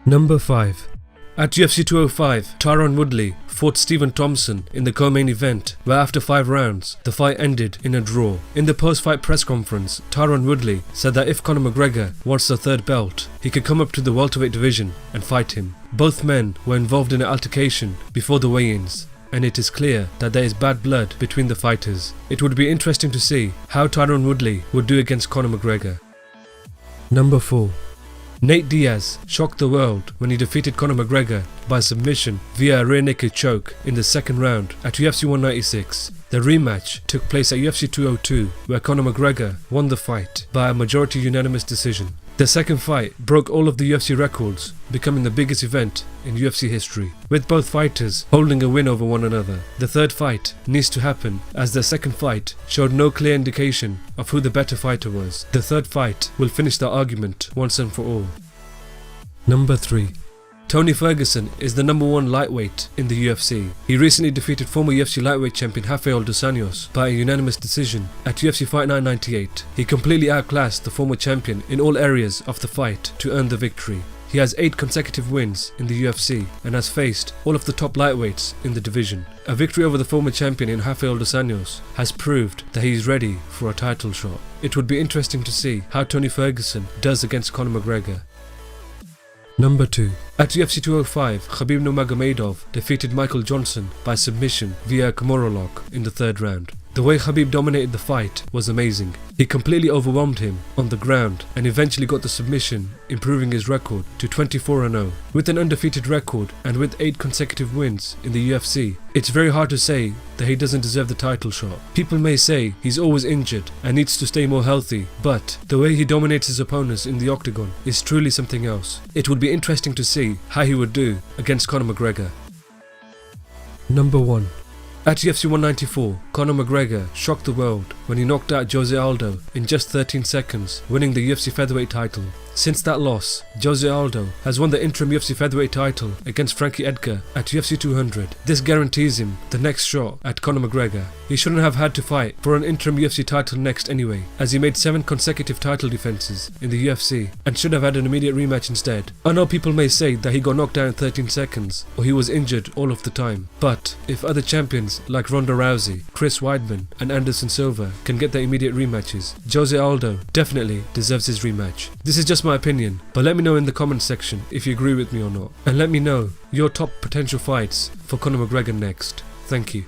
Number 5. At UFC 205, Tyron Woodley fought Stephen Thompson in the co-main event, where after 5 rounds, the fight ended in a draw. In the post-fight press conference, Tyron Woodley said that if Conor McGregor wants the 3rd belt, he could come up to the welterweight division and fight him. Both men were involved in an altercation before the weigh-ins, and it is clear that there is bad blood between the fighters. It would be interesting to see how Tyron Woodley would do against Conor McGregor. Number 4. Nate Diaz shocked the world when he defeated Conor McGregor by submission via a rear naked choke in the 2nd round at UFC 196. The rematch took place at UFC 202, where Conor McGregor won the fight by a majority unanimous decision. The 2nd fight broke all of the UFC records, becoming the biggest event in UFC history, with both fighters holding a win over one another. The 3rd fight needs to happen, as the 2nd fight showed no clear indication of who the better fighter was. The 3rd fight will finish the argument once and for all. Number 3. Tony Ferguson is the number 1 lightweight in the UFC. He recently defeated former UFC lightweight champion Rafael dos Anjos by a unanimous decision at UFC Fight Night 98. He completely outclassed the former champion in all areas of the fight to earn the victory. He has 8 consecutive wins in the UFC and has faced all of the top lightweights in the division. A victory over the former champion in Rafael dos Anjos has proved that he is ready for a title shot. It would be interesting to see how Tony Ferguson does against Conor McGregor. Number 2. At UFC 205, Khabib Nurmagomedov defeated Michael Johnson by submission via a Kimura lock in the 3rd round. The way Khabib dominated the fight was amazing. He completely overwhelmed him on the ground and eventually got the submission, improving his record to 24-0. With an undefeated record and with 8 consecutive wins in the UFC, it's very hard to say that he doesn't deserve the title shot. People may say he's always injured and needs to stay more healthy, but the way he dominates his opponents in the octagon is truly something else. It would be interesting to see how he would do against Conor McGregor. Number 1. At UFC 194, Conor McGregor shocked the world when he knocked out Jose Aldo in just 13 seconds, winning the UFC featherweight title. Since that loss, Jose Aldo has won the interim UFC featherweight title against Frankie Edgar at UFC 200. This guarantees him the next shot at Conor McGregor. He shouldn't have had to fight for an interim UFC title next anyway, as he made 7 consecutive title defenses in the UFC and should have had an immediate rematch instead. I know people may say that he got knocked down in 13 seconds or he was injured all of the time, but if other champions like Ronda Rousey, Chris Weidman and Anderson Silva can get their immediate rematches, Jose Aldo definitely deserves his rematch. This is just my opinion, but let me know in the comments section if you agree with me or not, and let me know your top potential fights for Conor McGregor next. Thank you.